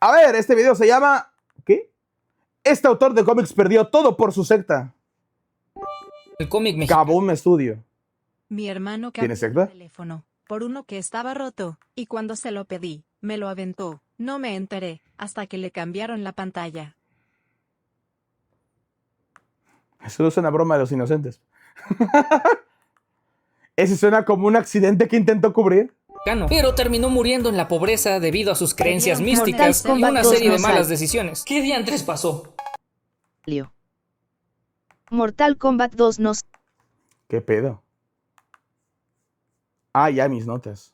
A ver, este video se llama... ¿Qué? Este autor de cómics perdió todo por su secta. El cómic mexicano. Kaboom Studio. Mi hermano ¿Tiene cambió el secta? teléfono por uno que estaba roto, y cuando se lo pedí, me lo aventó. No me enteré, hasta que le cambiaron la pantalla. Eso no es una broma de los inocentes. Ese suena como un accidente que intentó cubrir. Pero terminó muriendo en la pobreza debido a sus creencias Mortal místicas y Kombat una 2 serie de no malas sale. decisiones. ¿Qué diantres pasó? Mortal Kombat 2 no ¿Qué pedo? Ah, ya mis notas.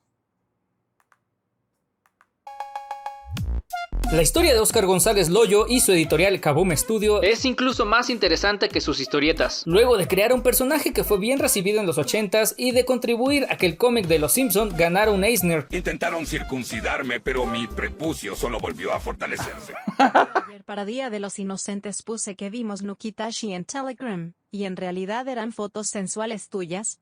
La historia de Óscar González Loyo y su editorial Kaboom Studio es incluso más interesante que sus historietas. Luego de crear un personaje que fue bien recibido en los 80s y de contribuir a que el cómic de Los Simpson ganara un Eisner. Intentaron circuncidarme, pero mi prepucio solo volvió a fortalecerse. Ayer para Día de los Inocentes puse que vimos Nukitashi en Telegram, y en realidad eran fotos sensuales tuyas,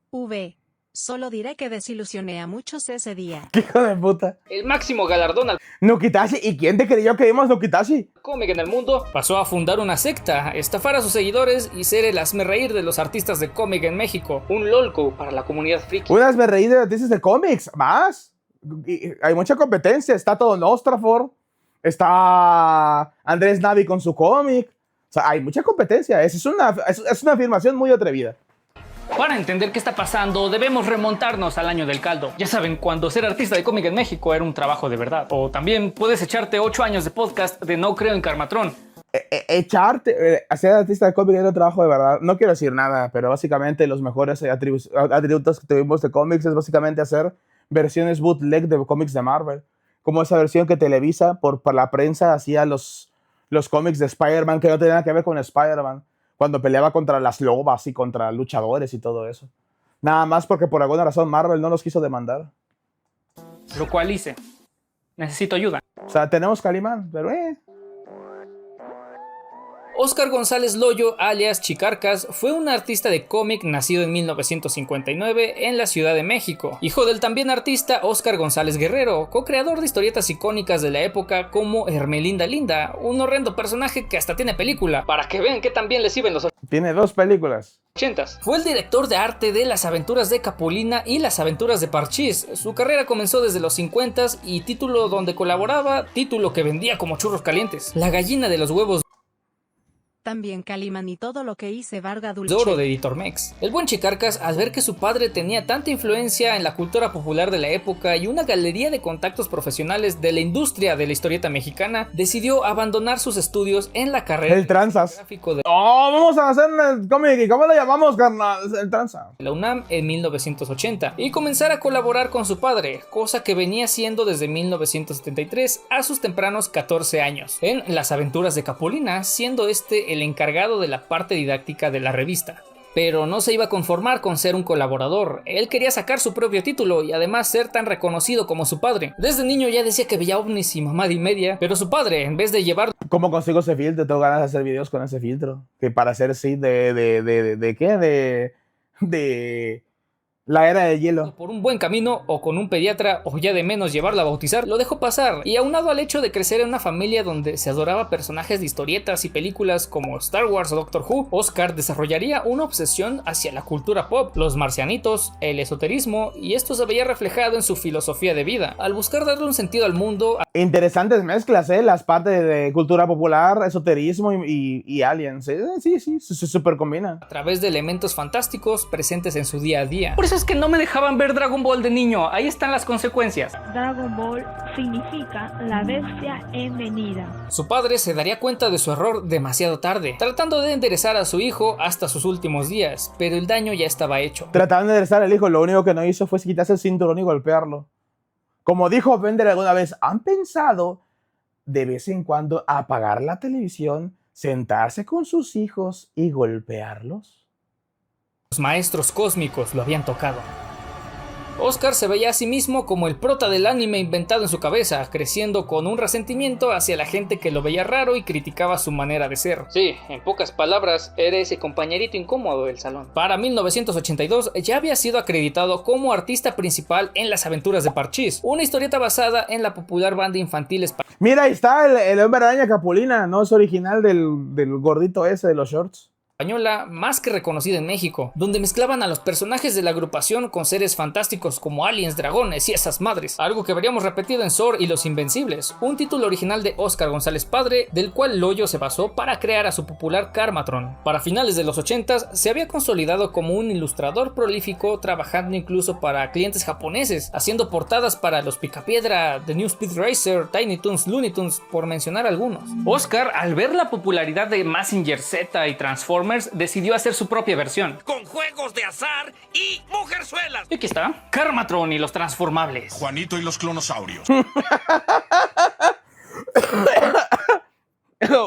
Solo diré que desilusioné a muchos ese día. ¡Qué hijo de puta! El máximo galardón al Nukitashi. ¿Y quién te creyó que vimos Nukitashi? cómic en el mundo, pasó a fundar una secta, estafar a sus seguidores y ser el hazmerreír de los artistas de cómic en México. Un lolco para la comunidad friki. Unas me reí de noticias de cómics. Más. Hay mucha competencia. Está todo Nostrafor. Está Andrés Navi con su cómic. O sea, hay mucha competencia. Es una afirmación muy atrevida. Para entender qué está pasando, debemos remontarnos al año del caldo. Ya saben, cuando ser artista de cómic en México era un trabajo de verdad. O también puedes echarte 8 años de podcast de No Creo en Karmatron. Hacer artista de cómic era un trabajo de verdad. No quiero decir nada, pero básicamente los mejores atributos que tuvimos de cómics es básicamente hacer versiones bootleg de cómics de Marvel. Como esa versión que Televisa, por la prensa, hacía los cómics de Spider-Man que no tenían nada que ver con Spider-Man. Cuando peleaba contra las lobas y contra luchadores y todo eso. Nada más porque por alguna razón Marvel no los quiso demandar. Lo cual hice. Necesito ayuda. O sea, tenemos Calimán, pero Óscar González Loyo, alias Chicarcas, fue un artista de cómic nacido en 1959 en la Ciudad de México. Hijo del también artista Óscar González Guerrero, co-creador de historietas icónicas de la época como Hermelinda Linda, un horrendo personaje que hasta tiene película, para que vean que también les iban los tiene 2 películas. 80s. Fue el director de arte de Las Aventuras de Capulina y Las Aventuras de Parchís. Su carrera comenzó desde los 50s y título donde colaboraba, título que vendía como churros calientes. La gallina de los huevos También Calimán y todo lo que hice Varga de oro Dulce. de Editor Mex. El buen Chicarcas, al ver que su padre tenía tanta influencia en la cultura popular de la época y una galería de contactos profesionales de la industria de la historieta mexicana, decidió abandonar sus estudios en la carrera El Tranzas. gráfico de ¡Oh, vamos a hacer el cómic! ¿Y cómo lo llamamos, carnal? El Tranza. la UNAM en 1980 y comenzar a colaborar con su padre, cosa que venía haciendo desde 1973 a sus tempranos 14 años, en Las Aventuras de Capulina, siendo este el encargado de la parte didáctica de la revista. Pero no se iba a conformar con ser un colaborador, él quería sacar su propio título y además ser tan reconocido como su padre. Desde niño ya decía que veía ovnis y mamada y media, pero su padre, en vez de llevar ¿Cómo consigo ese filtro? Tengo ganas de hacer videos con ese filtro. Que para hacer sí ¿de qué? De la era de hielo. por un buen camino o con un pediatra o ya de menos llevarla a bautizar, lo dejó pasar. Y aunado al hecho de crecer en una familia donde se adoraba personajes de historietas y películas como Star Wars o Doctor Who, Oscar desarrollaría una obsesión hacia la cultura pop, los marcianitos, el esoterismo, y esto se veía reflejado en su filosofía de vida. Al buscar darle un sentido al mundo, Interesantes mezclas, las partes de cultura popular, esoterismo y aliens. Sí, se super combinan. a través de elementos fantásticos presentes en su día a día. Por eso es que no me dejaban ver Dragon Ball de niño, ahí están las consecuencias. Dragon Ball significa la bestia en venida. Su padre se daría cuenta de su error demasiado tarde, tratando de enderezar a su hijo hasta sus últimos días, pero el daño ya estaba hecho. Trataban de enderezar al hijo, lo único que no hizo fue quitarse el cinturón y golpearlo. Como dijo Bender alguna vez, ¿han pensado de vez en cuando apagar la televisión, sentarse con sus hijos y golpearlos? Los maestros cósmicos lo habían tocado. Oscar se veía a sí mismo como el prota del anime inventado en su cabeza, creciendo con un resentimiento hacia la gente que lo veía raro y criticaba su manera de ser. Sí, en pocas palabras, era ese compañerito incómodo del salón. Para 1982 ya había sido acreditado como artista principal en Las Aventuras de Parchís, una historieta basada en la popular banda infantil española. Mira, ahí está el Hombre Araña Capulina, no es original del gordito ese de los shorts. Más que reconocida en México, donde mezclaban a los personajes de la agrupación con seres fantásticos como aliens, dragones y esas madres, algo que veríamos repetido en Zor y Los Invencibles, un título original de Óscar González Padre, del cual Loyo se basó para crear a su popular Karmatron. Para finales de los 80s se había consolidado como un ilustrador prolífico, trabajando incluso para clientes japoneses, haciendo portadas para Los Picapiedra, The New Speed Racer, Tiny Toons, Looney Tunes, por mencionar algunos. Óscar, al ver la popularidad de Mazinger Z y Transformers, decidió hacer su propia versión, con juegos de azar y mujerzuelas. Y aquí está, Karmatron y los transformables. Juanito y los clonosaurios.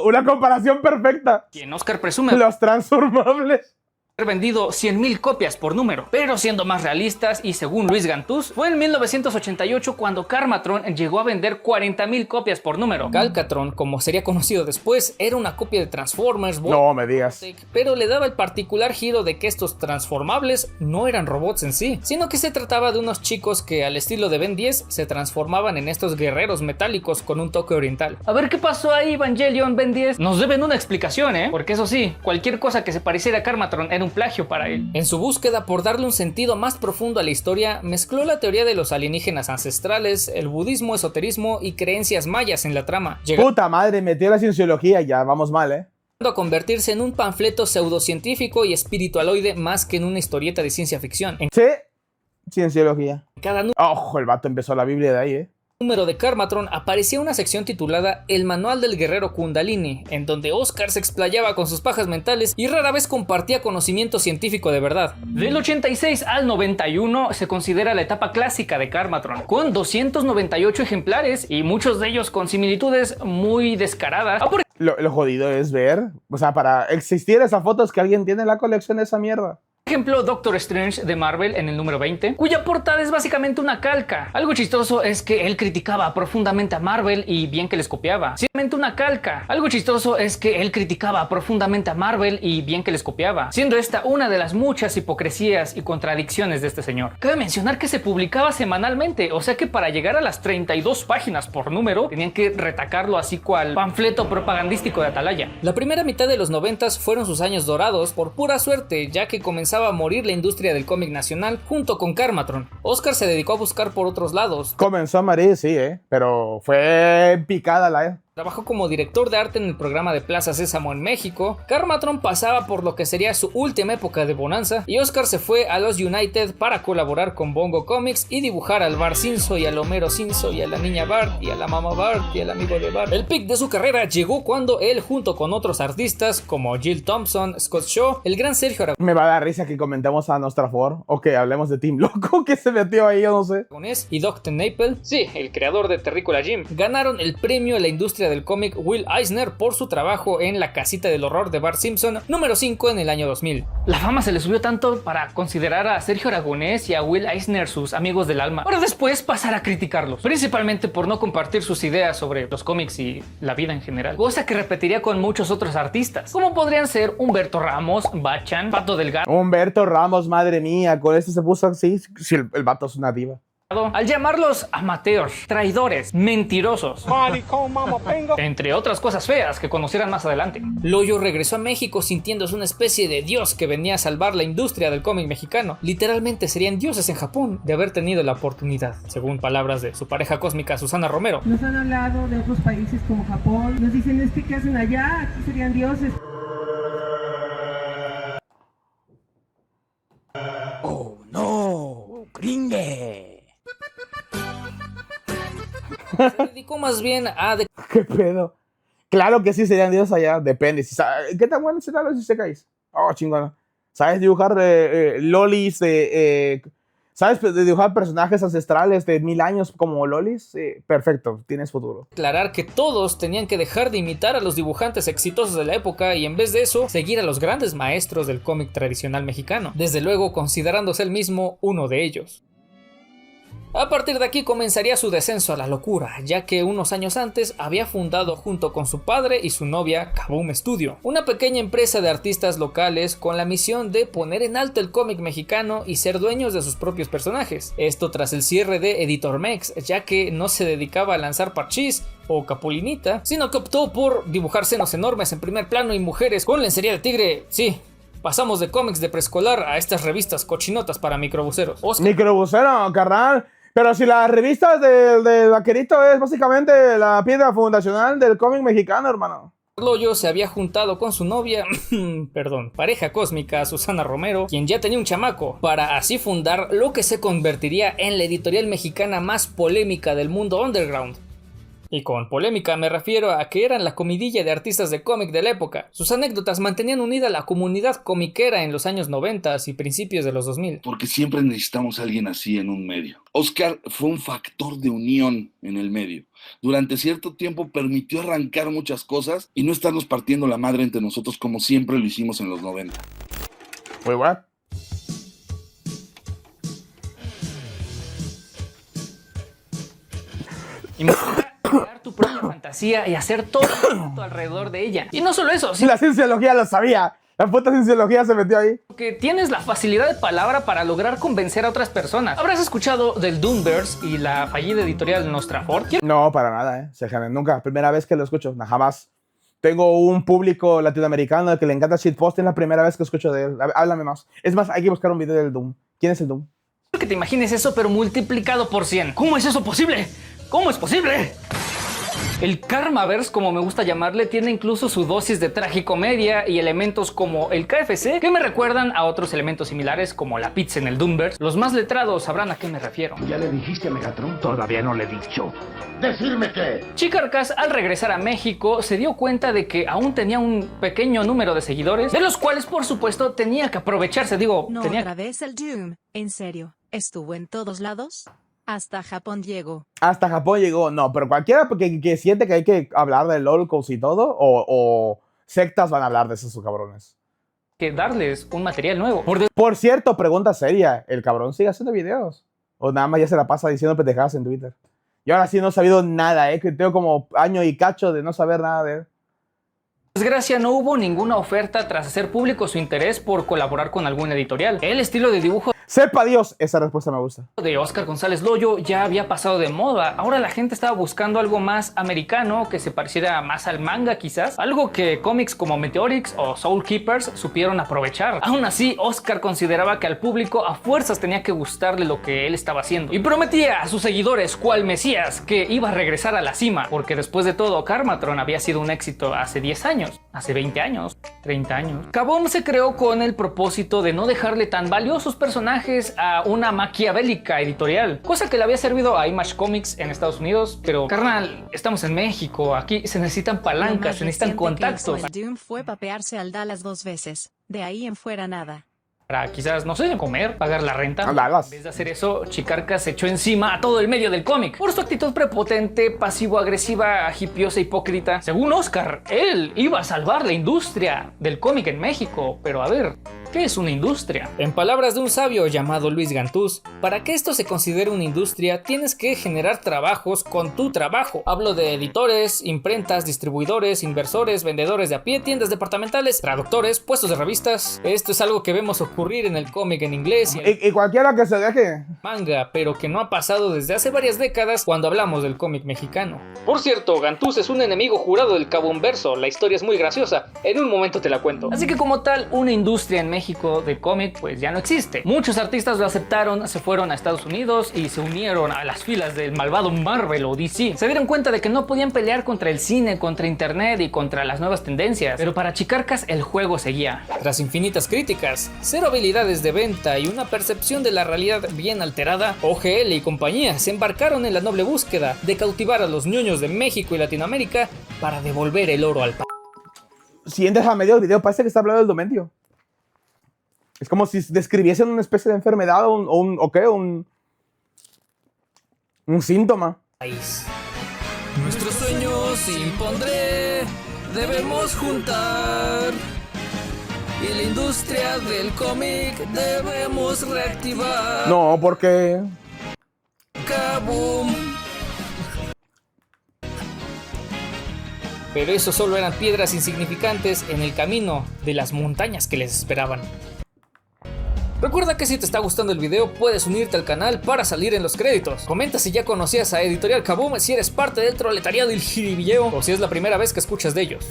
Una comparación perfecta. Quien Oscar presume Los transformables. haber vendido 100,000 copias por número, pero siendo más realistas y según Luis Gantús, fue en 1988 cuando Karmatron llegó a vender 40,000 copias por número. Galvatron, como sería conocido después, era una copia de Transformers, No me digas. pero le daba el particular giro de que estos transformables no eran robots en sí, sino que se trataba de unos chicos que al estilo de Ben 10 se transformaban en estos guerreros metálicos con un toque oriental. A ver qué pasó ahí, Evangelion, Ben 10. Nos deben una explicación, porque eso sí, cualquier cosa que se pareciera a Karmatron era un plagio para él. En su búsqueda por darle un sentido más profundo a la historia, mezcló la teoría de los alienígenas ancestrales, el budismo, esoterismo y creencias mayas en la trama. Puta madre, metió la cienciología, ya vamos mal, A convertirse en un panfleto pseudocientífico y espiritualoide más que en una historieta de ciencia ficción. En Sí, cienciología. cada Ojo, el vato empezó la Biblia de ahí, número de Karmatron aparecía una sección titulada El Manual del Guerrero Kundalini, en donde Oscar se explayaba con sus pajas mentales y rara vez compartía conocimiento científico de verdad. Del 86 al 91 se considera la etapa clásica de Karmatron, con 298 ejemplares y muchos de ellos con similitudes muy descaradas. Lo jodido es ver, o sea, para existir esa foto es que alguien tiene la colección de esa mierda. Por ejemplo, Doctor Strange de Marvel en el número 20, cuya portada es básicamente una calca. Algo chistoso es que él criticaba profundamente a Marvel y bien que les copiaba. Simplemente una calca. Algo chistoso es que él criticaba profundamente a Marvel y bien que les copiaba, siendo esta una de las muchas hipocresías y contradicciones de este señor. Cabe mencionar que se publicaba semanalmente, o sea que para llegar a las 32 páginas por número, tenían que retacarlo así cual panfleto propagandístico de Atalaya. La primera mitad de los 90s fueron sus años dorados por pura suerte, ya que comenzaba a morir la industria del cómic nacional junto con Karmatron. Oscar se dedicó a buscar por otros lados. Comenzó a morir, sí, pero fue picada la... Trabajó como director de arte en el programa de Plaza Sésamo en México. Karmatron pasaba por lo que sería su última época de bonanza y Oscar se fue a los United para colaborar con Bongo Comics y dibujar al Bart Simpson y al Homero Simpson y a la niña Bart y a la mamá Bart y al amigo de Bart. El pic de su carrera llegó cuando él, junto con otros artistas como Jill Thompson, Scott Shaw, el gran Sergio Aragonés Me va a dar risa que comentemos a Nostrafor o que hablemos de Team Loco que se metió ahí, yo no sé. y Doc TenNapel, sí, el creador de Terrícola Jim, ganaron el premio a la industria del cómic Will Eisner por su trabajo en La Casita del Horror de Bart Simpson número 5 en el año 2000. La fama se le subió tanto para considerar a Sergio Aragonés y a Will Eisner sus amigos del alma, para después pasar a criticarlos, principalmente por no compartir sus ideas sobre los cómics y la vida en general, cosa que repetiría con muchos otros artistas, como podrían ser Humberto Ramos, Bachan, Pato Delgado. Humberto Ramos, madre mía, con esto se puso así, si el vato es una diva. Al llamarlos amateurs, traidores, mentirosos, entre otras cosas feas que conocieran más adelante. Loyo regresó a México sintiéndose una especie de dios que venía a salvar la industria del cómic mexicano. Literalmente serían dioses en Japón de haber tenido la oportunidad, según palabras de su pareja cósmica Susana Romero. Nos han hablado de otros países como Japón, nos dicen ¿qué hacen allá? Aquí serían dioses. ¡Oh, no! ¡Gringue! Se dedicó más bien a... ¿Qué pedo? Claro que sí serían dioses allá, depende. ¿Qué tan bueno serán los isekais? Oh, chingón. ¿Sabes dibujar lolis? ¿Sabes dibujar personajes ancestrales de 1000 años como lolis? Perfecto, tienes futuro. Aclarar que todos tenían que dejar de imitar a los dibujantes exitosos de la época y en vez de eso, seguir a los grandes maestros del cómic tradicional mexicano. Desde luego, considerándose él mismo uno de ellos. A partir de aquí comenzaría su descenso a la locura, ya que unos años antes había fundado junto con su padre y su novia Kaboom Studio, una pequeña empresa de artistas locales con la misión de poner en alto el cómic mexicano y ser dueños de sus propios personajes. Esto tras el cierre de Editor Mex, ya que no se dedicaba a lanzar parchís o Capulinita, sino que optó por dibujar senos enormes en primer plano y mujeres con lencería de tigre. Sí, pasamos de cómics de preescolar a estas revistas cochinotas para microbuseros. Microbusero, carnal. Pero si la revista de Vaquerito es básicamente la piedra fundacional del cómic mexicano, hermano. Loyo se había juntado con su novia, pareja cósmica, Susana Romero, quien ya tenía un chamaco, para así fundar lo que se convertiría en la editorial mexicana más polémica del mundo underground. Y con polémica me refiero a que eran la comidilla de artistas de cómic de la época. Sus anécdotas mantenían unida a la comunidad comiquera en los años 90 y principios de los 2000. Porque siempre necesitamos a alguien así en un medio. Oscar fue un factor de unión en el medio. Durante cierto tiempo permitió arrancar muchas cosas y no estarnos partiendo la madre entre nosotros como siempre lo hicimos en los 90. Muy bueno. Crear tu propia fantasía y hacer todo alrededor de ella. Y no solo eso, sino La cienciología lo sabía. La puta cienciología se metió ahí. que tienes la facilidad de palabra para lograr convencer a otras personas. ¿Habrás escuchado del Doomverse y la fallida editorial Nostrafort? No, para nada, nunca. Primera vez que lo escucho, jamás. Tengo un público latinoamericano al que le encanta shitposting, es la primera vez que escucho de él. Háblame más. Es más, hay que buscar un video del Doom. ¿Quién es el Doom? Que te imagines eso, pero multiplicado por 100. ¿Cómo es eso posible? ¿Cómo es posible? El Karmaverse, como me gusta llamarle, tiene incluso su dosis de tragicomedia y elementos como el KFC que me recuerdan a otros elementos similares como la pizza en el Doomverse. Los más letrados sabrán a qué me refiero. ¿Ya le dijiste a Megatron? Todavía no le he dicho. ¿Decirme qué? Chikarkas, al regresar a México, se dio cuenta de que aún tenía un pequeño número de seguidores, de los cuales, por supuesto, tenía que aprovecharse. No otra vez el Doom, en serio, ¿estuvo en todos lados? Hasta Japón llegó. Hasta Japón llegó. No, pero cualquiera que siente que hay que hablar de lolcos y todo, o sectas van a hablar de esos cabrones. que darles un material nuevo. Por cierto, pregunta seria, ¿el cabrón sigue haciendo videos? ¿O nada más ya se la pasa diciendo pendejadas en Twitter? Yo ahora sí no he sabido nada, que tengo como año y cacho de no saber nada de él. Desgracia, no hubo ninguna oferta tras hacer público su interés por colaborar con algún editorial. El estilo de dibujo ¡Sepa Dios! Esa respuesta me gusta. de Oscar González Loyo ya había pasado de moda. Ahora la gente estaba buscando algo más americano, que se pareciera más al manga quizás. Algo que cómics como Meteorix o Soul Keepers supieron aprovechar. Aún así, Oscar consideraba que al público a fuerzas tenía que gustarle lo que él estaba haciendo. Y prometía a sus seguidores, cual Mesías, que iba a regresar a la cima. Porque después de todo, Karmatron había sido un éxito hace 10 años, hace 20 años, 30 años. Kaboom se creó con el propósito de no dejarle tan valiosos personajes a una maquiavélica editorial, cosa que le había servido a Image Comics en Estados Unidos, pero carnal, estamos en México, aquí se necesitan palancas, se necesitan contactos El Doom fue papearse al Dallas 2 veces, de ahí en fuera nada. para quizás, no sé, comer, pagar la renta. A Dallas. En vez de hacer eso, Chikarka se echó encima a todo el medio del cómic por su actitud prepotente, pasivo-agresiva, hipiosa, hipócrita. Según Oscar, él iba a salvar la industria del cómic en México, pero a ver, ¿qué es una industria? En palabras de un sabio llamado Luis Gantús, para que esto se considere una industria, tienes que generar trabajos con tu trabajo. Hablo de editores, imprentas, distribuidores, inversores, vendedores de a pie, tiendas departamentales, traductores, puestos de revistas. Esto es algo que vemos ocurrir en el cómic en inglés Y cualquiera que se deje. manga, pero que no ha pasado desde hace varias décadas cuando hablamos del cómic mexicano. Por cierto, Gantús es un enemigo jurado del Kaboomverso. La historia es muy graciosa, en un momento te la cuento. Así que como tal, una industria en México de cómic pues ya no existe. Muchos artistas lo aceptaron, se fueron a Estados Unidos y se unieron a las filas del malvado Marvel o DC. Se dieron cuenta de que no podían pelear contra el cine, contra internet y contra las nuevas tendencias, pero para Chikarkas el juego seguía. Tras infinitas críticas, cero habilidades de venta y una percepción de la realidad bien alterada, OGL y compañía se embarcaron en la noble búsqueda de cautivar a los ñoños de México y Latinoamérica para devolver el oro al país. Si entras a medio del video, parece que está hablando del Domentio. Es como si describiesen una especie de enfermedad o un síntoma. Nuestros sueños impondré, debemos juntar. Y la industria del cómic debemos reactivar. No, porque... Kaboom. Pero eso solo eran piedras insignificantes en el camino de las montañas que les esperaban. Recuerda que si te está gustando el video puedes unirte al canal para salir en los créditos. Comenta si ya conocías a Editorial Kaboom, si eres parte del proletariado y el jiribilleo o si es la primera vez que escuchas de ellos.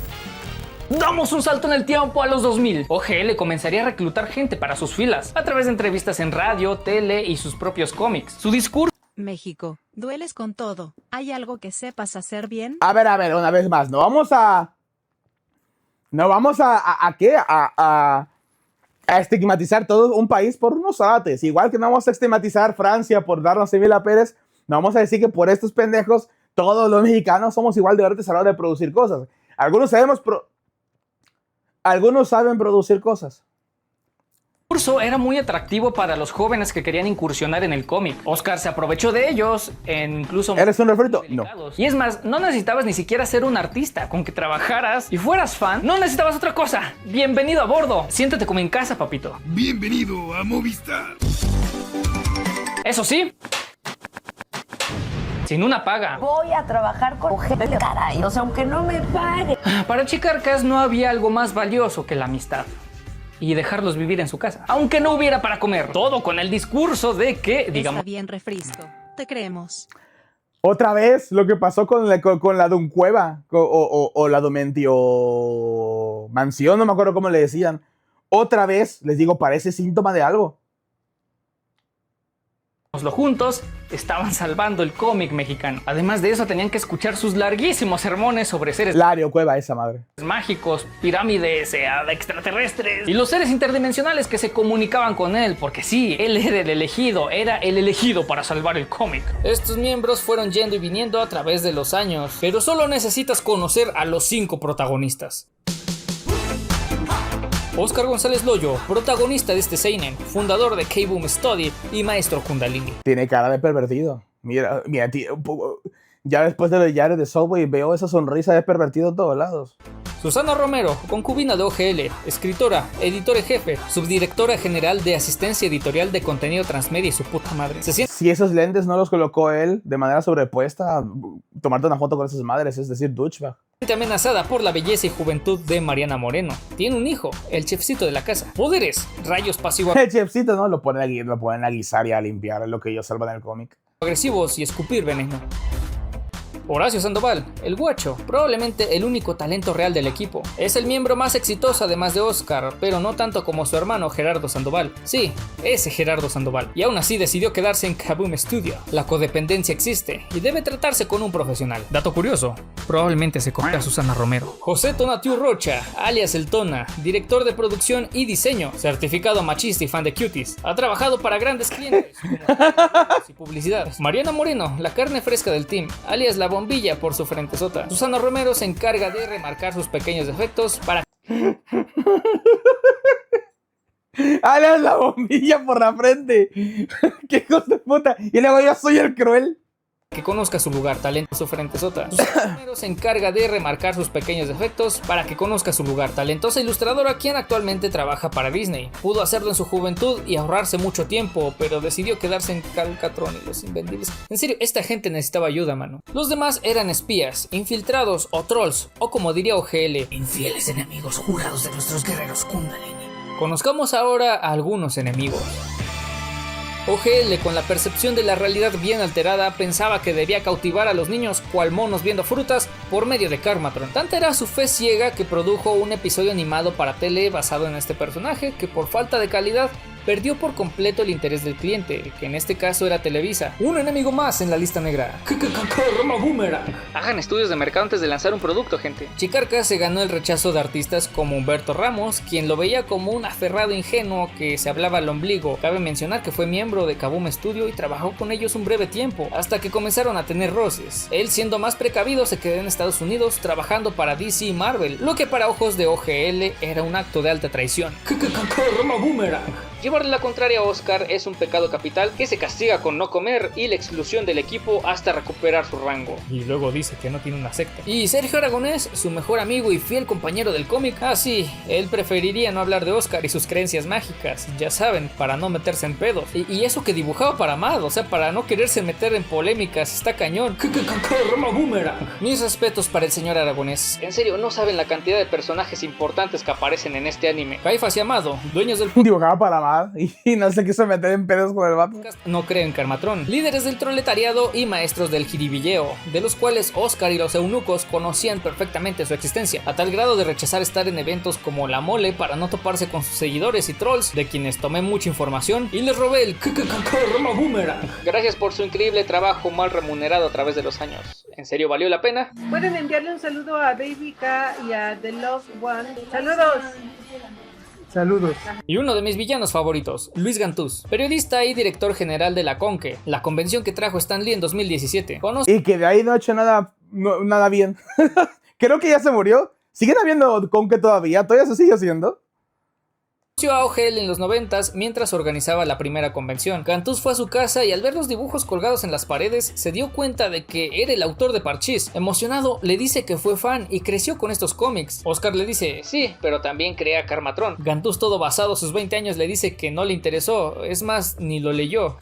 Damos un salto en el tiempo a los 2000. OGL comenzaría a reclutar gente para sus filas a través de entrevistas en radio, tele y sus propios cómics. Su discurso... México, dueles con todo. ¿Hay algo que sepas hacer bien? A ver, una vez más, no vamos a estigmatizar todo un país por unos zarates. Igual que no vamos a estigmatizar Francia por darnos a Emilia Pérez, no vamos a decir que por estos pendejos todos los mexicanos somos igual de verdes a la hora de producir cosas. Algunos saben producir cosas. El discurso era muy atractivo para los jóvenes que querían incursionar en el cómic. Oscar se aprovechó de ellos en incluso... ¿Eres un refrito? No. Y es más, no necesitabas ni siquiera ser un artista. Con que trabajaras y fueras fan, no necesitabas otra cosa. Bienvenido a bordo. Siéntate como en casa, papito. Bienvenido a Movistar. Eso sí, sin una paga. Voy a trabajar con gente, caray, o sea, aunque no me pague. Para Chicarcas no había algo más valioso que la amistad y dejarlos vivir en su casa, aunque no hubiera para comer. Todo con el discurso de que, digamos... Está bien, refrisco. Te creemos. Otra vez lo que pasó con la Duncueva o la Dumentio Mansión, no me acuerdo cómo le decían. Otra vez, les digo, parece síntoma de algo. Juntos estaban salvando el cómic mexicano. Además de eso tenían que escuchar sus larguísimos sermones sobre seres Lario Cueva, esa madre. mágicos, pirámides, extraterrestres y los seres interdimensionales que se comunicaban con él, porque sí, él era el elegido para salvar el cómic. Estos miembros fueron yendo y viniendo a través de los años, pero solo necesitas conocer a los 5 protagonistas. Oscar González Loyo, protagonista de este seinen, fundador de Kaboom Study y maestro Kundalini. Tiene cara de pervertido. Mira, tío, ya después de los Yares de Subway veo esa sonrisa de pervertido en todos lados. Susana Romero, concubina de OGL, escritora, editora en jefe, subdirectora general de asistencia editorial de contenido transmedia y su puta madre. Si esos lentes no los colocó él de manera sobrepuesta, tomarte una foto con esas madres, es decir, douchebag. Amenazada por la belleza y juventud de Mariana Moreno. Tiene un hijo, el chefcito de la casa. Poderes, rayos pasivos. El chefcito no lo ponen a guisar y a limpiar, es lo que ellos salvan en el cómic. Agresivos y escupir veneno. Horacio Sandoval, el guacho, probablemente el único talento real del equipo. Es el miembro más exitoso además de Oscar, pero no tanto como su hermano Gerardo Sandoval. Sí, ese Gerardo Sandoval. Y aún así decidió quedarse en Kaboom Studio. La codependencia existe y debe tratarse con un profesional. Dato curioso, probablemente se cogió a Susana Romero. José Tonatiu Rocha, alias El Tona, director de producción y diseño, certificado machista y fan de cuties. Ha trabajado para grandes clientes como y publicidad. Mariana Moreno, la carne fresca del team, alias La Bombilla por su frentezota. Susana Romero se encarga de remarcar sus pequeños defectos para... ¡Alias La Bombilla por la frente! ¡Qué cosa de puta! Y luego yo soy el cruel. Que conozca su lugar, talento, su frentezota. Susana Romero se encarga de remarcar sus pequeños defectos para que conozca su lugar. Talentosa ilustradora quien actualmente trabaja para Disney. Pudo hacerlo en su juventud y ahorrarse mucho tiempo, pero decidió quedarse en Calcatrón y los Invendibles. En serio, esta gente necesitaba ayuda, mano. Los demás eran espías, infiltrados o trolls, o como diría OGL, infieles enemigos jurados de nuestros guerreros Kundalini. Conozcamos ahora a algunos enemigos. OGL, con la percepción de la realidad bien alterada, pensaba que debía cautivar a los niños cual monos viendo frutas por medio de Karmatron. Tanta era su fe ciega que produjo un episodio animado para tele basado en este personaje que por falta de calidad perdió por completo el interés del cliente, que en este caso era Televisa. Un enemigo más en la lista negra. Hagan estudios de mercado antes de lanzar un producto, gente. Chicarcas se ganó el rechazo de artistas como Humberto Ramos, quien lo veía como un aferrado ingenuo que se hablaba al ombligo. Cabe mencionar que fue miembro de Kaboom Studio y trabajó con ellos un breve tiempo, hasta que comenzaron a tener roces. Él, siendo más precavido, se quedó en Estados Unidos trabajando para DC y Marvel, lo que para ojos de OGL era un acto de alta traición. Llevarle la contraria a Oscar es un pecado capital que se castiga con no comer y la exclusión del equipo hasta recuperar su rango. Y luego dice que no tiene una secta. Y Sergio Aragonés, su mejor amigo y fiel compañero del cómic, sí, él preferiría no hablar de Oscar y sus creencias mágicas, ya saben, para no meterse en pedos. Y eso que dibujaba para Mad, o sea, para no quererse meter en polémicas, está cañón. Roma Boomerang. Mis respetos para el señor Aragonés. En serio, no saben la cantidad de personajes importantes que aparecen en este anime. Caifás y Amado, dueños del Dibujaba para Mad y no se quiso meter en pedos con el vato. No creen en Karmatron, líderes del proletariado y maestros del jiribilleo, de los cuales Oscar y los eunucos conocían perfectamente su existencia, a tal grado de rechazar estar en eventos como la mole para no toparse con sus seguidores y trolls, de quienes tomé mucha información y les robé el Roma Boomerang. Gracias por su increíble trabajo mal remunerado a través de los años. ¿En serio valió la pena? Pueden enviarle un saludo a Baby K y a The Love One. ¡Saludos! Saludos. Y uno de mis villanos favoritos, Luis Gantús, periodista y director general de la Conque, la convención que trajo Stan Lee en 2017. Y que de ahí no ha hecho nada, nada bien. Creo que ya se murió. ¿Siguen habiendo Conque todavía? ¿Todavía se sigue haciendo? Conoció a OGL en los 90s mientras organizaba la primera convención. Gantús fue a su casa y al ver los dibujos colgados en las paredes se dio cuenta de que era el autor de Parchís. Emocionado le dice que fue fan y creció con estos cómics. Oscar le dice, sí, pero también crea Karmatron. Gantús, todo basado a sus 20 años, le dice que no le interesó, es más, ni lo leyó.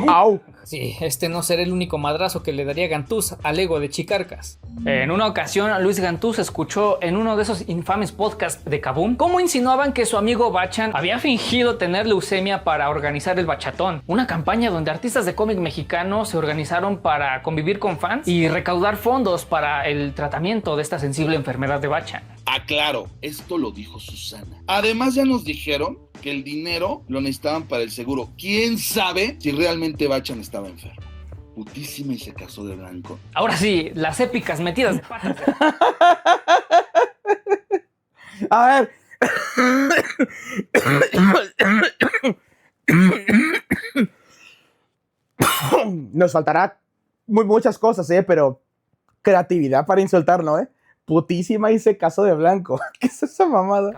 ¡Au! Sí, este no será el único madrazo que le daría Gantús al ego de Chicarcas. En una ocasión, Luis Gantús escuchó en uno de esos infames podcasts de Kaboom cómo insinuaban que su amigo Bachan había fingido tener leucemia para organizar el Bachatón, una campaña donde artistas de cómic mexicano se organizaron para convivir con fans y recaudar fondos para el tratamiento de esta sensible enfermedad de Bachan. Aclaro, esto lo dijo Susana. Además ya nos dijeron que el dinero lo necesitaban para el seguro. ¿Quién sabe si realmente Bachan estaba enfermo? Putísima y se casó de blanco. Ahora sí, las épicas metidas de patas. A ver. Nos faltará muchas cosas, pero creatividad para insultar, ¿no? Putísima y se casó de blanco. ¿Qué es esa mamada?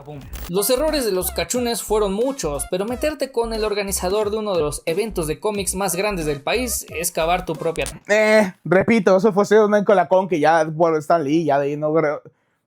Los errores de los cachunes fueron muchos, pero meterte con el organizador de uno de los eventos de cómics más grandes del país es cavar tu propia... Repito, eso fue una colacón que ya por Stan Lee, ya de ahí no creo.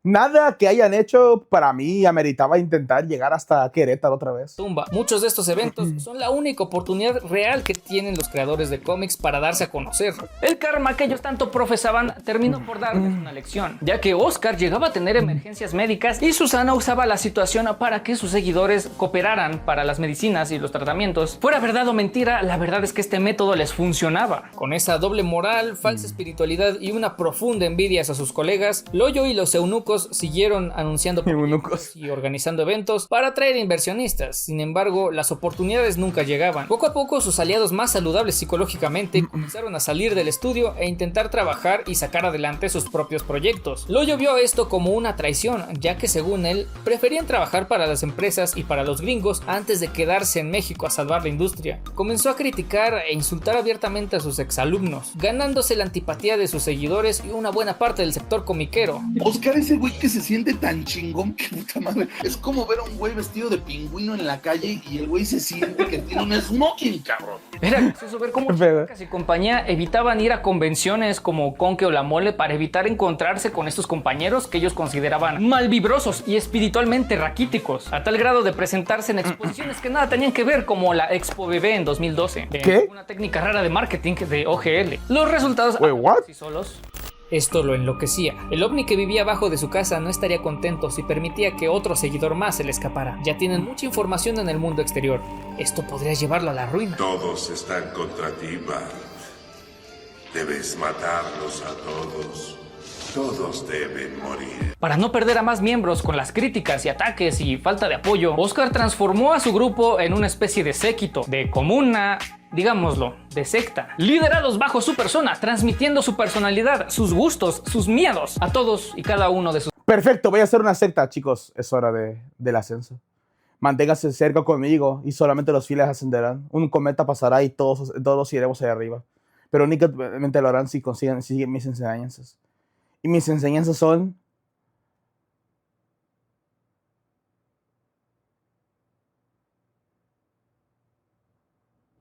Nada que hayan hecho para mí ameritaba intentar llegar hasta Querétaro otra vez. Tumba. Muchos de estos eventos son la única oportunidad real que tienen los creadores de cómics para darse a conocer. El karma que ellos tanto profesaban terminó por darles una lección, ya que Oscar llegaba a tener emergencias médicas y Susana usaba la situación para que sus seguidores cooperaran para las medicinas y los tratamientos. Fuera verdad o mentira, la verdad es que este método les funcionaba. Con esa doble moral, falsa espiritualidad y una profunda envidia hacia sus colegas, Loyo y los eunucos siguieron anunciando proyectos y organizando eventos para atraer inversionistas. Sin embargo, las oportunidades nunca llegaban. Poco a poco, sus aliados más saludables psicológicamente comenzaron a salir del estudio e intentar trabajar y sacar adelante sus propios proyectos. Loyo vio esto como una traición, ya que según él, preferían trabajar para las empresas y para los gringos antes de quedarse en México a salvar la industria. Comenzó a criticar e insultar abiertamente a sus exalumnos, ganándose la antipatía de sus seguidores y una buena parte del sector comiquero. Oscar, ese güey que se siente tan chingón que puta madre. Es como ver a un güey vestido de pingüino en la calle y el güey se siente que tiene un smoking, cabrón. Era gracioso ver cómo Chicas y compañía evitaban ir a convenciones como Conque o La Mole para evitar encontrarse con estos compañeros que ellos consideraban malvibrosos y espiritualmente raquíticos, a tal grado de presentarse en exposiciones que nada tenían que ver, como la Expo Bebé en 2012. ¿Qué? Una técnica rara de marketing de OGL. Los resultados sí solos. Esto lo enloquecía. El ovni que vivía abajo de su casa no estaría contento si permitía que otro seguidor más se le escapara. Ya tienen mucha información en el mundo exterior. Esto podría llevarlo a la ruina. Todos están contra ti, Bart. Debes matarlos a todos. Todos deben morir. Para no perder a más miembros con las críticas y ataques y falta de apoyo, Oscar transformó a su grupo en una especie de séquito, de comuna, digámoslo, de secta, liderados bajo su persona, transmitiendo su personalidad, sus gustos, sus miedos a todos y cada uno de sus... Perfecto, voy a hacer una secta, chicos. Es hora del ascenso. Manténgase cerca conmigo y solamente los fieles ascenderán. Un cometa pasará y todos iremos allá arriba. Pero únicamente lo harán si siguen mis enseñanzas. Y mis enseñanzas son...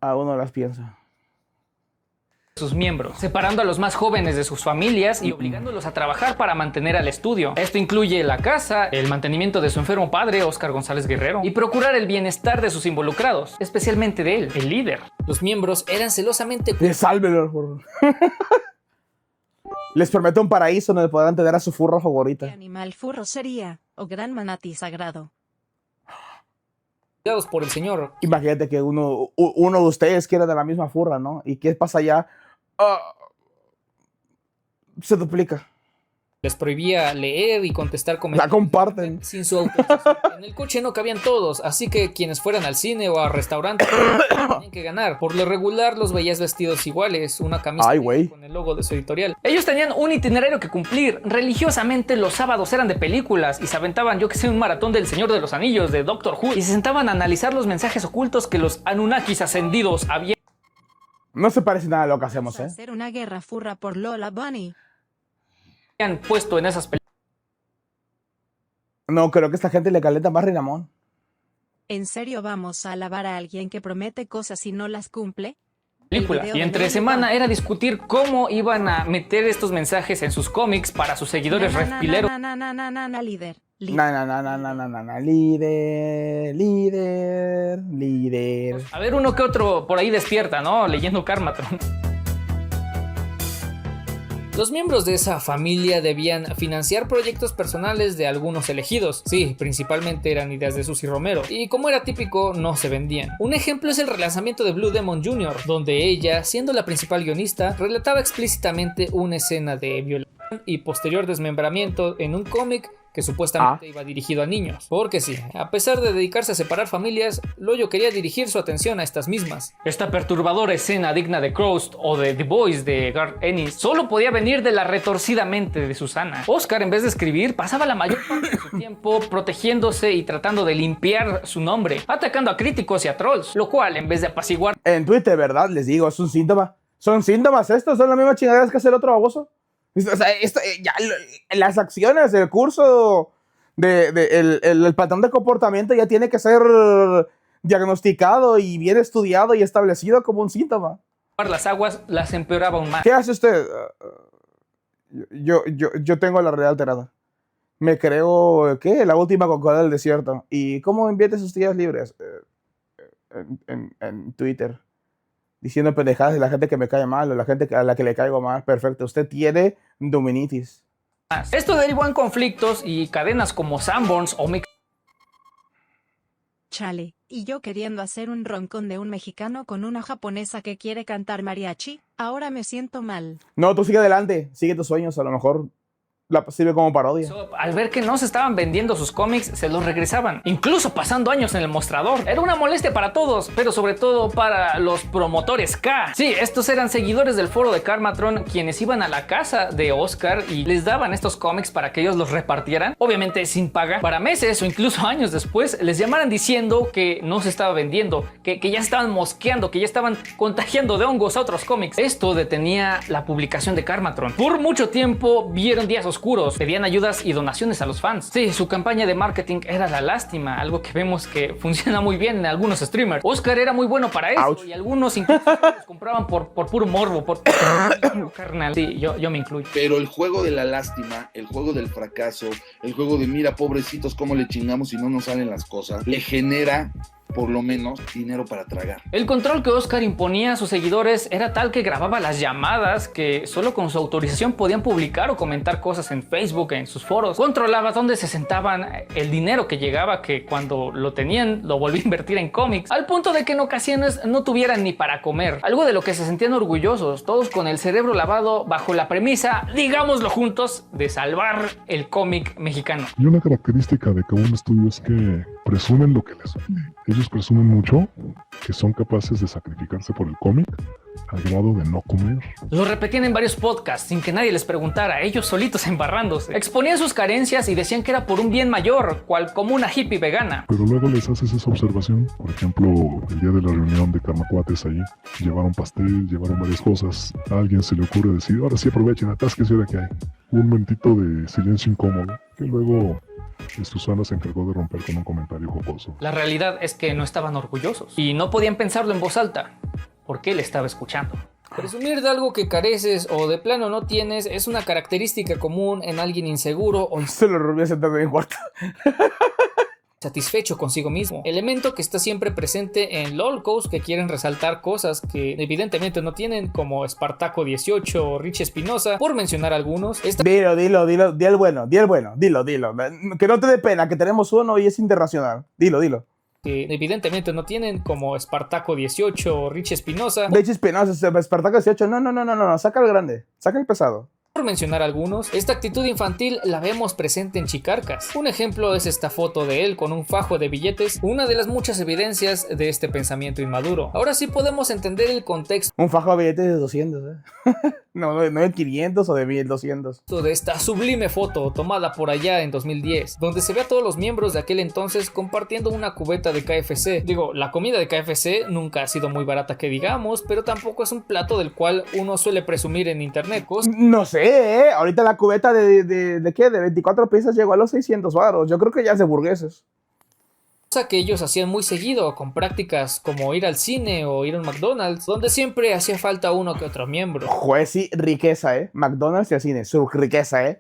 Aún no las piensa. Sus miembros, separando a los más jóvenes de sus familias y obligándolos a trabajar para mantener al estudio. Esto incluye la casa, el mantenimiento de su enfermo padre, Óscar González Guerrero, y procurar el bienestar de sus involucrados, especialmente de él, el líder. Los miembros eran celosamente... Sálvelo, por Les prometo un paraíso donde podrán tener a su furro ¿Qué favorita. animal furro sería? O gran manatí sagrado. cuidados por el señor. Imagínate que uno de ustedes quiera de la misma furra, ¿no? ¿Y qué pasa allá? Se duplica. Les prohibía leer y contestar La comentarios comparten. sin su autorización. En el coche no cabían todos, así que quienes fueran al cine o a restaurantes tenían que ganar. Por lo regular los veías vestidos iguales, una camisa Ay, negra güey. con el logo de su editorial. Ellos tenían un itinerario que cumplir. Religiosamente los sábados eran de películas y se aventaban, yo que sé, un maratón del Señor de los Anillos, de Doctor Who, y se sentaban a analizar los mensajes ocultos que los Anunnakis ascendidos habían No se parece nada a lo que hacemos, ¿eh? Hacer una guerra furra por Lola Bunny. puesto en esas No, creo que a esta gente le calenta más Rinamón. ¿En serio vamos a alabar a alguien que promete cosas y no las cumple? películas. Y entre semana era discutir cómo iban a meter estos mensajes en sus cómics para sus seguidores refileros. Líder. Líder. A ver, uno que otro por ahí despierta, ¿no? Leyendo Karmatron. Los miembros de esa familia debían financiar proyectos personales de algunos elegidos. Sí, principalmente eran ideas de Susie Romero. Y como era típico, no se vendían. Un ejemplo es el relanzamiento de Blue Demon Jr., donde ella, siendo la principal guionista, relataba explícitamente una escena de violación y posterior desmembramiento en un cómic que supuestamente iba dirigido a niños. Porque sí, a pesar de dedicarse a separar familias, Loyo quería dirigir su atención a estas mismas. Esta perturbadora escena digna de Crossed o de The Boys de Garth Ennis solo podía venir de la retorcida mente de Susana. Oscar, en vez de escribir, pasaba la mayor parte de su tiempo protegiéndose y tratando de limpiar su nombre, atacando a críticos y a trolls, lo cual, en vez de apaciguar... En Twitter, ¿verdad? Les digo, es un síntoma. Son síntomas estos, son las mismas chingaderas que hace el otro baboso. O sea, ya, las acciones, el curso, el patrón de comportamiento ya tiene que ser diagnosticado y bien estudiado y establecido como un síntoma. Las aguas las empeoraba aún más. ¿Qué hace usted? Yo tengo la realidad alterada. Me creo, ¿qué? La última Coca-Cola del desierto. ¿Y cómo invierte sus días libres? En Twitter. Diciendo pendejadas de la gente que me cae mal o la gente a la que le caigo mal. Perfecto, usted tiene dominitis. Esto derivó en conflictos y cadenas como Sanborns o Mix. Chale, y yo queriendo hacer un roncón de un mexicano con una japonesa que quiere cantar mariachi, ahora me siento mal. No, tú sigue adelante, sigue tus sueños, a lo mejor la sirve como parodia. Al ver que no se estaban vendiendo sus cómics, se los regresaban, incluso pasando años en el mostrador. Era una molestia para todos, pero sobre todo para los promotores K. Sí, estos eran seguidores del foro de Karmatron, quienes iban a la casa de Oscar y les daban estos cómics para que ellos los repartieran, obviamente sin paga. Para meses o incluso años después, les llamaran diciendo que no se estaba vendiendo, que ya estaban mosqueando, que ya estaban contagiando de hongos a otros cómics. Esto detenía la publicación de Karmatron. Por mucho tiempo vieron días oscuros, pedían ayudas y donaciones a los fans. Sí, su campaña de marketing era la lástima, algo que vemos que funciona muy bien en algunos streamers. Oscar era muy bueno para eso. Ouch. Y algunos incluso los compraban por puro morbo, por carnal. Sí, yo me incluyo. Pero el juego de la lástima, el juego del fracaso, el juego de mira, pobrecitos, cómo le chingamos y no nos salen las cosas, le genera por lo menos dinero para tragar. El control que Oscar imponía a sus seguidores era tal que grababa las llamadas que solo con su autorización podían publicar o comentar cosas en Facebook, en sus foros. Controlaba dónde se sentaban, el dinero que llegaba, que cuando lo tenían lo volvía a invertir en cómics, al punto de que en ocasiones no tuvieran ni para comer. Algo de lo que se sentían orgullosos, todos con el cerebro lavado bajo la premisa, digámoslo juntos, de salvar el cómic mexicano. Y una característica de cada un estudio es que presumen lo que les vende. Ellos presumen mucho que son capaces de sacrificarse por el cómic al grado de no comer. Lo repetían en varios podcasts sin que nadie les preguntara, ellos solitos embarrándose. Exponían sus carencias y decían que era por un bien mayor, cual como una hippie vegana. Pero luego les haces esa observación. Por ejemplo, el día de la reunión de Karmacuates ahí, llevaron pastel, llevaron varias cosas. A alguien se le ocurre decir, ahora sí aprovechen, atásquense ahora que hay. Un momentito de silencio incómodo, que luego Susana se encargó de romper con un comentario jocoso. La realidad es que no estaban orgullosos y no podían pensarlo en voz alta. porque él estaba escuchando. Presumir de algo que careces o de plano no tienes es una característica común en alguien inseguro o Se lo rompí sentado en el cuarto. satisfecho consigo mismo, elemento que está siempre presente en lolcos que quieren resaltar cosas que evidentemente no tienen, como Espartaco 18 o Rich Espinosa, por mencionar algunos. Dilo, di el bueno, dilo. Que no te dé pena, que tenemos uno y es internacional. Dilo. Que evidentemente no tienen, como Espartaco 18 o Rich Espinosa. Rich Espinosa, Espartaco 18, no, saca el grande, saca el pesado. Por mencionar algunos, esta actitud infantil la vemos presente en Chicarcas. Un ejemplo es esta foto de él con un fajo de billetes, una de las muchas evidencias de este pensamiento inmaduro. Ahora sí podemos entender el contexto Un fajo de billetes de 200, no de 500 o de 1200. de esta sublime foto tomada por allá en 2010, donde se ve a todos los miembros de aquel entonces compartiendo una cubeta de KFC. Digo, la comida de KFC nunca ha sido muy barata que digamos, pero tampoco es un plato del cual uno suele presumir en internet. No sé, ahorita la cubeta ¿de qué? De 24 piezas llegó a los 600 baros. Yo creo que ya es de burgueses. Cosa que ellos hacían muy seguido, con prácticas como ir al cine o ir a un McDonald's, donde siempre hacía falta uno que otro miembro. Juez, sí, riqueza, McDonald's y el cine, su riqueza,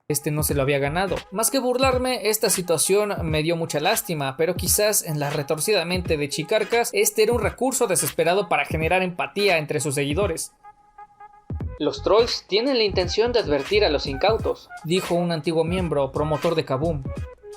Este no se lo había ganado. Más que burlarme, esta situación me dio mucha lástima, pero quizás en la retorcida mente de Chicarcas, este era un recurso desesperado para generar empatía entre sus seguidores. Los trolls tienen la intención de advertir a los incautos, dijo un antiguo miembro promotor de Kaboom.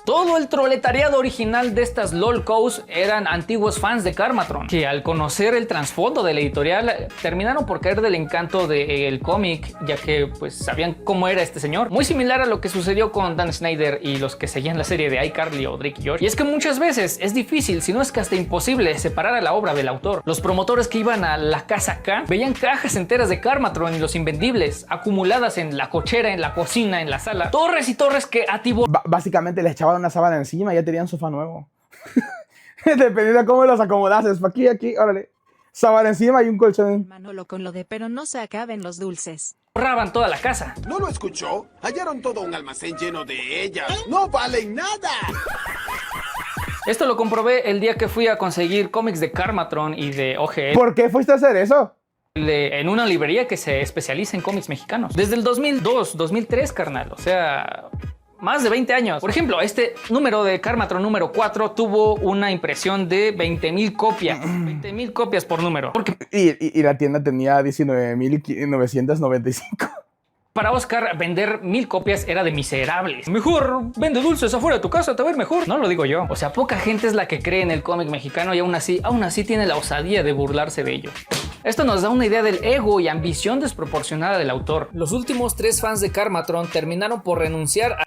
Todo el troletariado original de estas lolcows eran antiguos fans de Karmatron, que al conocer el trasfondo de la editorial terminaron por caer del encanto del cómic, ya que pues sabían cómo era este señor. Muy similar a lo que sucedió con Dan Snyder y los que seguían la serie de iCarly o Drake y Josh. Y es que muchas veces es difícil, si no es que hasta imposible, separar a la obra del autor. Los promotores que iban a la casa K veían cajas enteras de Karmatron y los invendibles acumuladas en la cochera, en la cocina, en la sala. Torres y torres que básicamente les echaban una sábana encima y ya tenían sofá nuevo. Dependiendo de cómo los acomodases. Aquí, órale. Sábana encima y un colchón. Manolo con lo de pero no se acaben los dulces. Borraban toda la casa. ¿No lo escuchó? Hallaron todo un almacén lleno de ellas. ¡No valen nada! Esto lo comprobé el día que fui a conseguir cómics de Karmatron y de OGL. ¿Por qué fuiste a hacer eso? En una librería que se especializa en cómics mexicanos. Desde el 2002, 2003, carnal. O sea, más de 20 años. Por ejemplo, este número de Karmatron número 4 tuvo una impresión de 20,000 copias. 20,000 copias por número. Y la tienda tenía 19,995. Para Oscar, vender 1,000 copias era de miserables. Mejor vende dulces afuera de tu casa, te va a ir mejor. No lo digo yo. O sea, poca gente es la que cree en el cómic mexicano y aún así tiene la osadía de burlarse de ello. Esto nos da una idea del ego y ambición desproporcionada del autor. Los últimos 3 fans de Karmatron terminaron por renunciar a...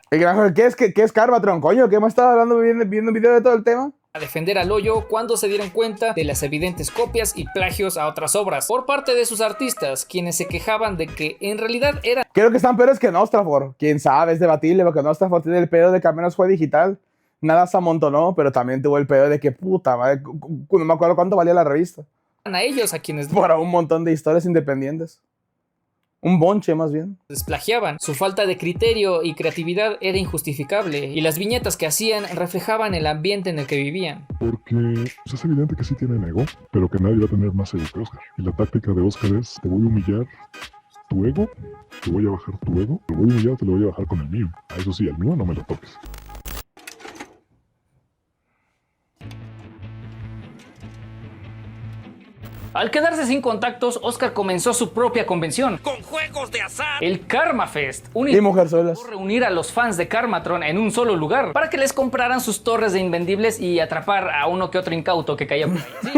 ¿Qué es Karmatron, coño? ¿Qué me estaba hablando viendo un video de todo el tema? A defender al hoyo cuando se dieron cuenta de las evidentes copias y plagios a otras obras por parte de sus artistas, quienes se quejaban de que en realidad eran... Creo que están peores que Nostrafor. Quién sabe, es debatible, porque Nostrafor tiene el pedo de que al menos fue digital. Nada se amontonó, pero también tuvo el pedo de que puta madre, no me acuerdo cuánto valía la revista. A ellos a quienes... Para un montón de historias independientes. Un bonche, más bien. Desplagiaban. Su falta de criterio y creatividad era injustificable, y las viñetas que hacían reflejaban el ambiente en el que vivían. Porque pues, es evidente que sí tienen ego, pero que nadie va a tener más ego que Oscar. Y la táctica de Oscar es, te voy a humillar tu ego, te voy a bajar tu ego, te voy a humillar, te lo voy a bajar con el mío. A eso sí, el mío no me lo toques. Al quedarse sin contactos, Oscar comenzó su propia convención con juegos de azar, el Karma Fest, un y mujerzuelas. Reunir a los fans de Karmatron en un solo lugar para que les compraran sus torres de invendibles y atrapar a uno que otro incauto que caía por ahí. ¿Sí?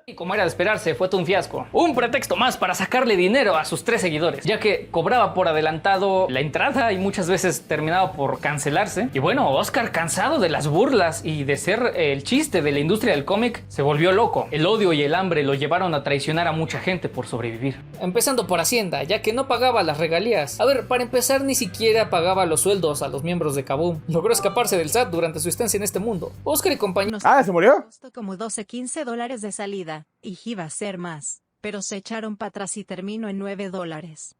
Y como era de esperarse, fue todo un fiasco. Un pretexto más para sacarle dinero a sus 3 seguidores, ya que cobraba por adelantado la entrada y muchas veces terminaba por cancelarse. Y bueno, Oscar, cansado de las burlas y de ser el chiste de la industria del cómic, se volvió loco. El odio y el hambre lo llevaron a traicionar a mucha gente por sobrevivir. Empezando por Hacienda, ya que no pagaba las regalías. A ver, para empezar, ni siquiera pagaba los sueldos a los miembros de Kaboom. Logró escaparse del SAT durante su estancia en este mundo. Oscar y compañía... ¿se murió? Costó como 12-15 dólares de salida, y iba a ser más, pero se echaron para atrás y terminó en $9.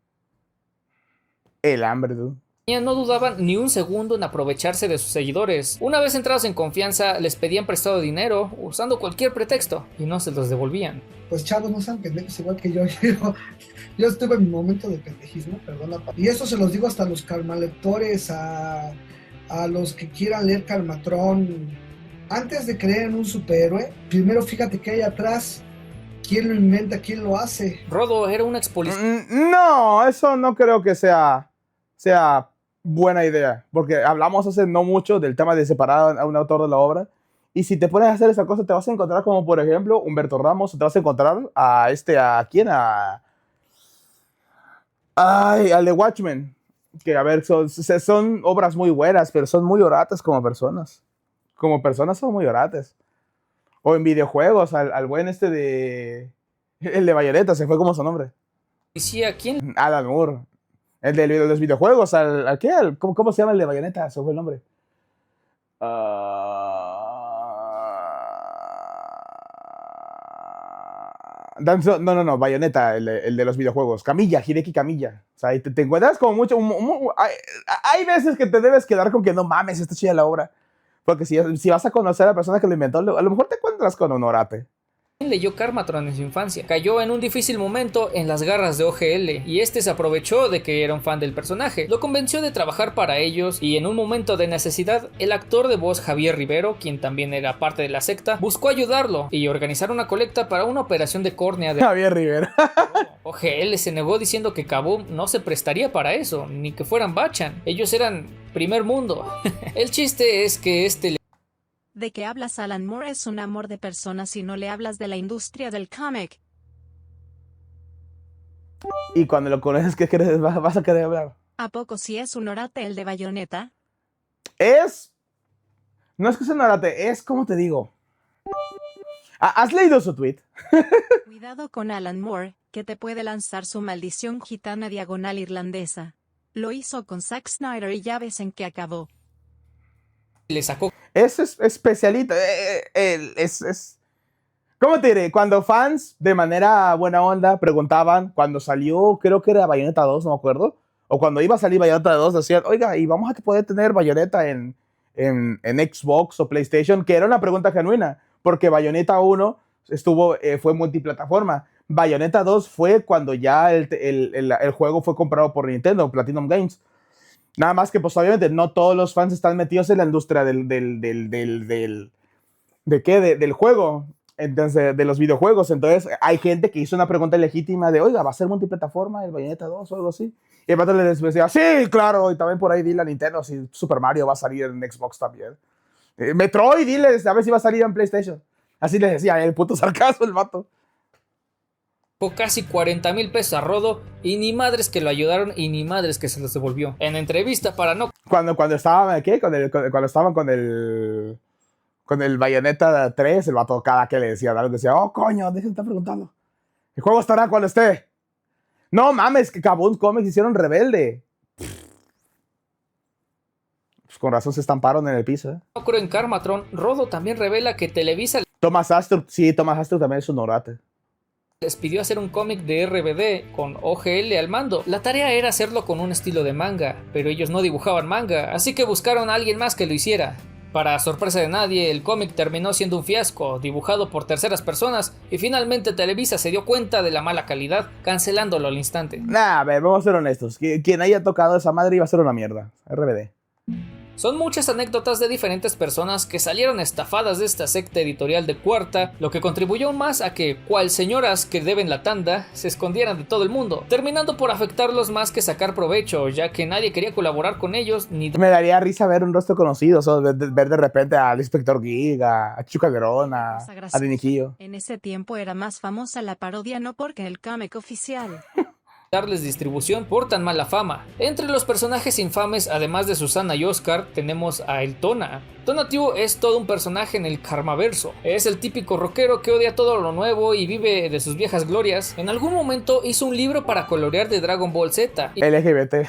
El hambre, tú. no dudaban ni un segundo en aprovecharse de sus seguidores. Una vez entrados en confianza, les pedían prestado dinero usando cualquier pretexto y no se los devolvían. Pues chavos, no sean pendejos igual que yo. Yo estuve en mi momento de pendejismo, perdona. Y eso se los digo hasta a los calmalectores, a los que quieran leer Calmatrón. Antes de creer en un superhéroe, primero fíjate qué hay atrás. ¿Quién lo inventa? ¿Quién lo hace? Rodo era un ex policía. No, eso no creo que sea buena idea, porque hablamos hace no mucho del tema de separar a un autor de la obra, y si te pones a hacer esa cosa te vas a encontrar como, por ejemplo, Humberto Ramos, te vas a encontrar ¿a quién? Al de Watchmen, que a ver, son obras muy buenas, pero son muy oratas como personas. Como personas son muy oratas. O en videojuegos, al buen el de Bayonetta, se fue como su nombre. ¿Quién? Alan Moore. El de los videojuegos, ¿qué? ¿Cómo se llama el de Bayonetta? Se fue el nombre. No, Bayonetta, el de los videojuegos. Hideki Kamiya. O sea, te encuentras como mucho. Hay veces que te debes quedar con que no mames, está chida la obra. Porque si vas a conocer a la persona que lo inventó, a lo mejor te encuentras con un orate. Leyó Karmatron en su infancia. Cayó en un difícil momento en las garras de OGL y este se aprovechó de que era un fan del personaje. Lo convenció de trabajar para ellos y en un momento de necesidad, el actor de voz Javier Rivero, quien también era parte de la secta, buscó ayudarlo y organizar una colecta para una operación de córnea de Javier Rivero. OGL se negó diciendo que Kaboom no se prestaría para eso, ni que fueran Bachan. Ellos eran primer mundo. El chiste es que ¿De qué hablas? Alan Moore es un amor de persona si no le hablas de la industria del cómic. Y cuando lo conoces, ¿qué crees? ¿Vas a querer hablar? ¿A poco si es un orate el de Bayonetta? No es que sea un orate, ¿cómo te digo? ¿Has leído su tweet? Cuidado con Alan Moore, que te puede lanzar su maldición gitana diagonal irlandesa. Lo hizo con Zack Snyder y ya ves en qué acabó. Le sacó. Es especialito. ¿Cómo te diré? Cuando fans de manera buena onda preguntaban, cuando salió, creo que era Bayonetta 2, no me acuerdo, o cuando iba a salir Bayonetta 2, decían, oiga, ¿y vamos a poder tener Bayonetta en Xbox o PlayStation? Que era una pregunta genuina, porque Bayonetta 1 fue multiplataforma. Bayonetta 2 fue cuando ya el juego fue comprado por Nintendo, Platinum Games. Nada más que, pues, obviamente, no todos los fans están metidos en la industria del juego, entonces, de los videojuegos. Entonces, hay gente que hizo una pregunta legítima de, oiga, ¿va a ser multiplataforma el Bayonetta 2 o algo así? Y el vato les decía, sí, claro, y también por ahí dile a Nintendo si Super Mario va a salir en Xbox también. Metroid, diles, a ver si va a salir en PlayStation. Así les decía, el puto sarcasmo el vato. Casi 40,000 pesos a Rodo y ni madres que lo ayudaron y ni madres que se los devolvió. En entrevista para no... Cuando estaban, ¿qué? Cuando estaban con el Bayonetta 3, el vato cada que le decía algo decía, oh, coño, déjenme estar preguntando. El juego estará cuando esté. No mames, que Kaboom Comics hicieron rebelde. Pues con razón se estamparon en el piso. No creo en Karmatron. Rodo también revela que Televisa... Thomas Astrup también es un orate. Les pidió hacer un cómic de RBD con OGL al mando. La tarea era hacerlo con un estilo de manga, pero ellos no dibujaban manga, así que buscaron a alguien más que lo hiciera. Para sorpresa de nadie, el cómic terminó siendo un fiasco, dibujado por terceras personas, y finalmente Televisa se dio cuenta de la mala calidad, cancelándolo al instante. A ver, vamos a ser honestos. Quien haya tocado esa madre iba a ser una mierda. RBD. Son muchas anécdotas de diferentes personas que salieron estafadas de esta secta editorial de Cuarta, lo que contribuyó aún más a que, cual señoras que deben la tanda, se escondieran de todo el mundo, terminando por afectarlos más que sacar provecho, ya que nadie quería colaborar con ellos ni... Me daría risa ver un rostro conocido, ver de repente al Inspector Gig, a Chuck Calderón, a Diniquillo. En ese tiempo era más famosa la parodia, no porque el cómic oficial... darles distribución por tan mala fama. Entre los personajes infames, además de Susana y Oscar, tenemos a El Tona. Tonatiuh es todo un personaje en el Karmaverso. Es el típico rockero que odia todo lo nuevo y vive de sus viejas glorias. En algún momento hizo un libro para colorear de Dragon Ball Z. LGBT.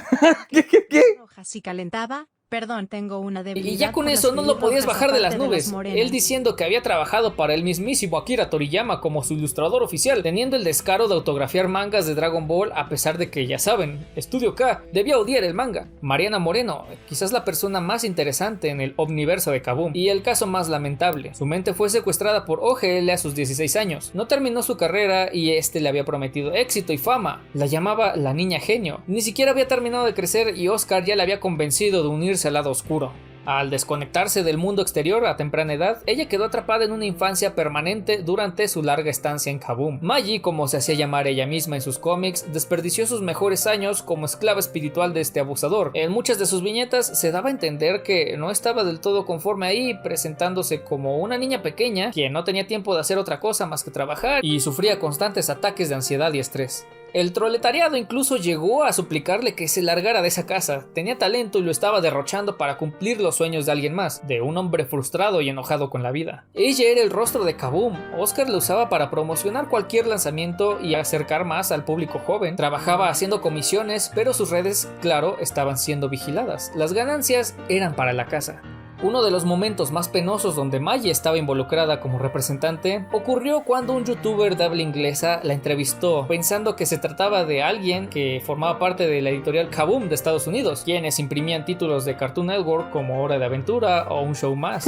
Si calentaba, Perdón, tengo una debilidad. Y ya con por eso las no lo podías pelirrojas bajar de las aparte nubes. morenas. Él diciendo que había trabajado para el mismísimo Akira Toriyama como su ilustrador oficial, teniendo el descaro de autografiar mangas de Dragon Ball a pesar de que, ya saben, Estudio K debía odiar el manga. Mariana Moreno, quizás la persona más interesante en el omniverso de Kaboom, y el caso más lamentable. Su mente fue secuestrada por OGL a sus 16 años. No terminó su carrera y le había prometido éxito y fama. La llamaba la niña genio. Ni siquiera había terminado de crecer y Oscar ya la había convencido de unirse al lado oscuro. Al desconectarse del mundo exterior a temprana edad, ella quedó atrapada en una infancia permanente durante su larga estancia en Kaboom. Magi, como se hacía llamar ella misma en sus cómics, desperdició sus mejores años como esclava espiritual de este abusador. En muchas de sus viñetas se daba a entender que no estaba del todo conforme ahí, presentándose como una niña pequeña que no tenía tiempo de hacer otra cosa más que trabajar y sufría constantes ataques de ansiedad y estrés. El proletariado incluso llegó a suplicarle que se largara de esa casa. Tenía talento y lo estaba derrochando para cumplir los sueños de alguien más, de un hombre frustrado y enojado con la vida. Ella era el rostro de Kaboom. Oscar la usaba para promocionar cualquier lanzamiento y acercar más al público joven. Trabajaba haciendo comisiones, pero sus redes, claro, estaban siendo vigiladas. Las ganancias eran para la casa. Uno de los momentos más penosos donde Magi estaba involucrada como representante ocurrió cuando un youtuber de habla inglesa la entrevistó pensando que se trataba de alguien que formaba parte de la editorial Kaboom de Estados Unidos, quienes imprimían títulos de Cartoon Network como Hora de Aventura o Un Show Más.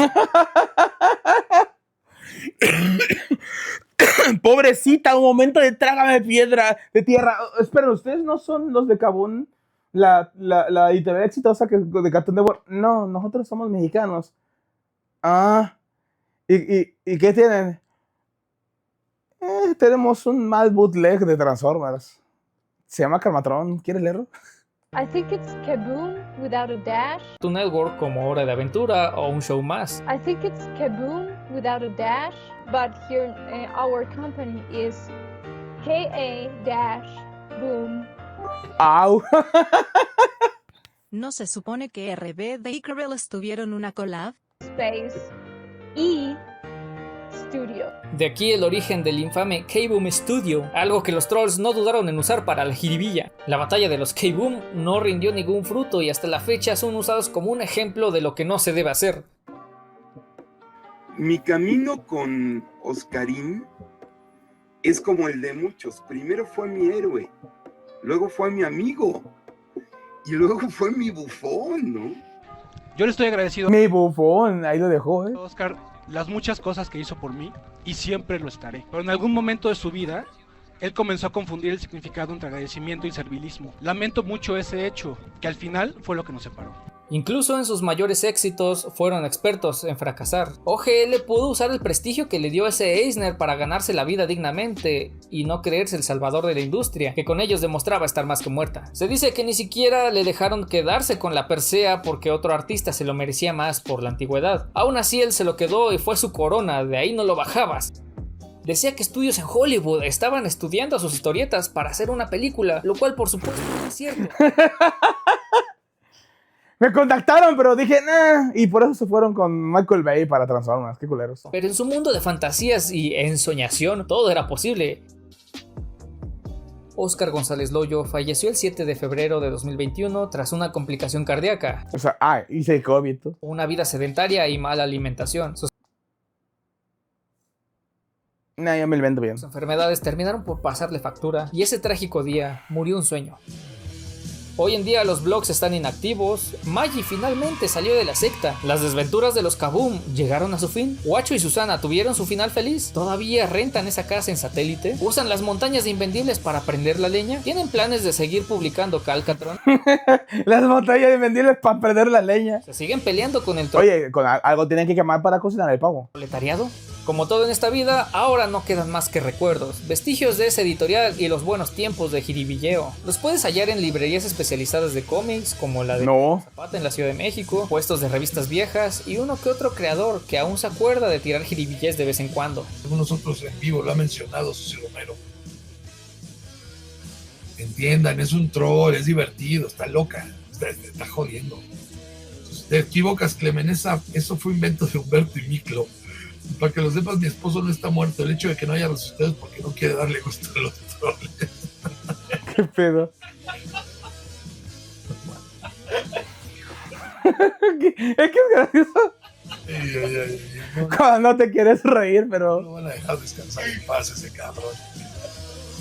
Pobrecita, un momento de trágame de tierra. Esperen, ¿ustedes no son los de Kaboom? La editorial exitosa de Cartoon Network. No, nosotros somos mexicanos. Ah, ¿y qué tienen? Tenemos un mal bootleg de Transformers. Se llama Karmatron. ¿Quieres leerlo? I think it's Kaboom without a dash. Cartoon Network como Hora de Aventura o Un Show Más. I think it's Kaboom without a dash, but here our company is KA-boom. ¡Au! ¿No se supone que RBD y Krillin tuvieron una collab? Space E Studio. De aquí el origen del infame K-Boom Studio, algo que los trolls no dudaron en usar para la jiribilla. La batalla de los K-Boom no rindió ningún fruto y hasta la fecha son usados como un ejemplo de lo que no se debe hacer. Mi camino con Oscarín es como el de muchos. Primero fue mi héroe, luego fue mi amigo y luego fue mi bufón, ¿no? Yo le estoy agradecido. Mi bufón, ahí lo dejó, Oscar, las muchas cosas que hizo por mí y siempre lo estaré. Pero en algún momento de su vida, él comenzó a confundir el significado entre agradecimiento y servilismo. Lamento mucho ese hecho, que al final fue lo que nos separó. Incluso en sus mayores éxitos fueron expertos en fracasar. OGL pudo usar el prestigio que le dio ese Eisner para ganarse la vida dignamente y no creerse el salvador de la industria, que con ellos demostraba estar más que muerta. Se dice que ni siquiera le dejaron quedarse con la Persea porque otro artista se lo merecía más por la antigüedad. Aún así él se lo quedó y fue su corona, de ahí no lo bajabas. Decía que estudios en Hollywood estaban estudiando sus historietas para hacer una película, lo cual por supuesto no es cierto. Me contactaron, pero dije, nah. Y por eso se fueron con Michael Bay para Transformers. Qué culeros. Pero en su mundo de fantasías y ensoñación, todo era posible. Oscar González Loyo falleció el 7 de febrero de 2021 tras una complicación cardíaca. O sea, hice COVID. Una vida sedentaria y mala alimentación. Nah, ya me lo vendo bien. Sus enfermedades terminaron por pasarle factura y ese trágico día murió un sueño. Hoy en día los blogs están inactivos, Magi finalmente salió de la secta, las desventuras de los Kaboom llegaron a su fin, Huacho y Susana tuvieron su final feliz, todavía rentan esa casa en satélite, usan las montañas de Invendibles para prender la leña, tienen planes de seguir publicando Calcatron. Las montañas de Invendibles para prender la leña. Se siguen peleando con el Oye, con algo tienen que quemar para cocinar el pavo. proletariado. Como todo en esta vida, ahora no quedan más que recuerdos, vestigios de ese editorial y los buenos tiempos de jiribilleo. Los puedes hallar en librerías especializadas de cómics, como la de Zapata en la Ciudad de México, puestos de revistas viejas y uno que otro creador que aún se acuerda de tirar jiribillés de vez en cuando. Algunos otros en vivo lo ha mencionado Susi Romero. Entiendan, es un troll, es divertido, está loca, está jodiendo. Te equivocas, Clemen, eso fue invento de Humberto y Miklo. Para que lo sepas, mi esposo no está muerto. El hecho de que no haya resultados porque no quiere darle gusto a los troles. ¿Qué pedo? Es que es gracioso. Cuando no te quieres reír, pero... No van a dejar descansar en paz ese cabrón.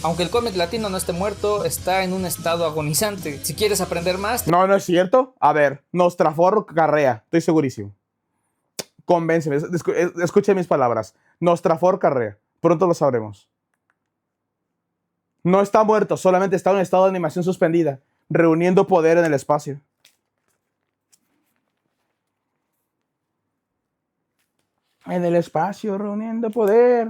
Aunque el cómic latino no esté muerto, está en un estado agonizante. Si quieres aprender más... No, no es cierto. A ver, Nostrafor Carrea, estoy segurísimo. Convénceme, escuche mis palabras. Nostrafor Carrea, pronto lo sabremos. No está muerto, solamente está en un estado de animación suspendida, reuniendo poder en el espacio. En el espacio, reuniendo poder.